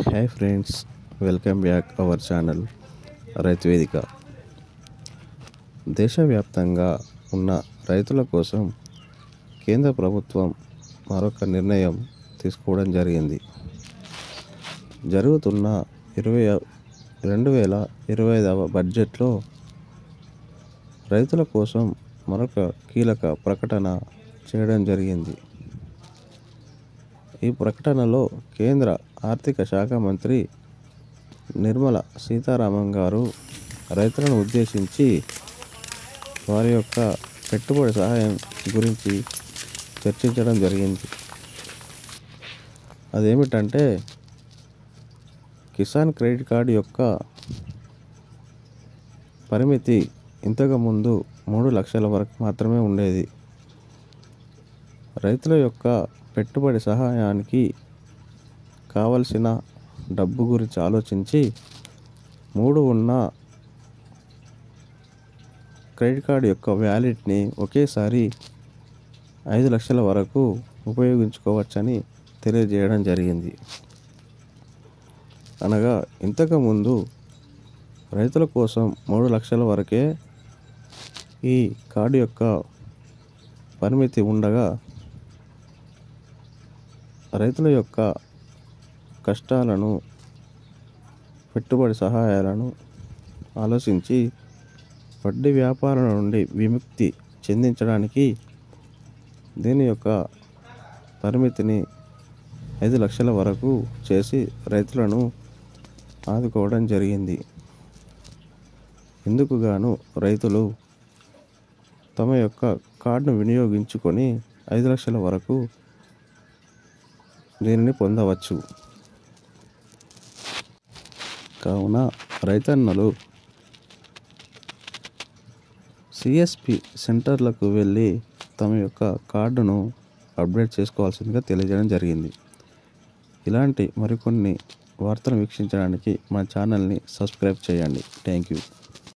Hi friends, welcome back our channel రైతు వేదిక. దేశవ్యాప్తంగా ఉన్న రైతుల కోసం కేంద్ర ప్రభుత్వం మరొక నిర్ణయం తీసుకోవడం జరిగింది. జరుగుతున్న 2025 బడ్జెట్లో రైతుల కోసం మరొక కీలక ప్రకటన చేయడం జరిగింది. ఈ ప్రకటనలో కేంద్ర ఆర్థిక శాఖ మంత్రి నిర్మలా సీతారామన్ గారు రైతులను ఉద్దేశించి వారి యొక్క పెట్టుబడి సహాయం గురించి చర్చించడం జరిగింది. అదేమిటంటే, కిసాన్ క్రెడిట్ కార్డు యొక్క పరిమితి ఇంతకుముందు 3 లక్షల వరకు మాత్రమే ఉండేది. రైతుల యొక్క పెట్టుబడి సహాయానికి కావలసిన డబ్బు గురించి ఆలోచించి 3 ఉన్న క్రెడిట్ కార్డు యొక్క వ్యాలిడ్ని ఒకేసారి 5 లక్షల వరకు ఉపయోగించుకోవచ్చని తెలియజేయడం జరిగింది. అనగా ఇంతకుముందు రైతుల కోసం 3 లక్షల వరకే ఈ కార్డు యొక్క పరిమితి ఉండగా, రైతుల యొక్క కష్టాలను, పెట్టుబడి సహాయాలను ఆలోచించి వడ్డీ వ్యాపారం నుండి విముక్తి చెందించడానికి దీని యొక్క పరిమితిని 5 లక్షల వరకు చేసి రైతులను ఆదుకోవడం జరిగింది. ఇందుకు గాను రైతులు తమ యొక్క కార్డును వినియోగించుకొని 5 లక్షల వరకు దీనిని పొందవచ్చు. కావున రైతన్నలు సిఎస్పి సెంటర్లకు వెళ్ళి తమ యొక్క కార్డును అప్డేట్ చేసుకోవాల్సిందిగా తెలియజేయడం జరిగింది. ఇలాంటి మరికొన్ని వార్తలు వీక్షించడానికి మా ఛానల్ని సబ్స్క్రైబ్ చేయండి. Thank you.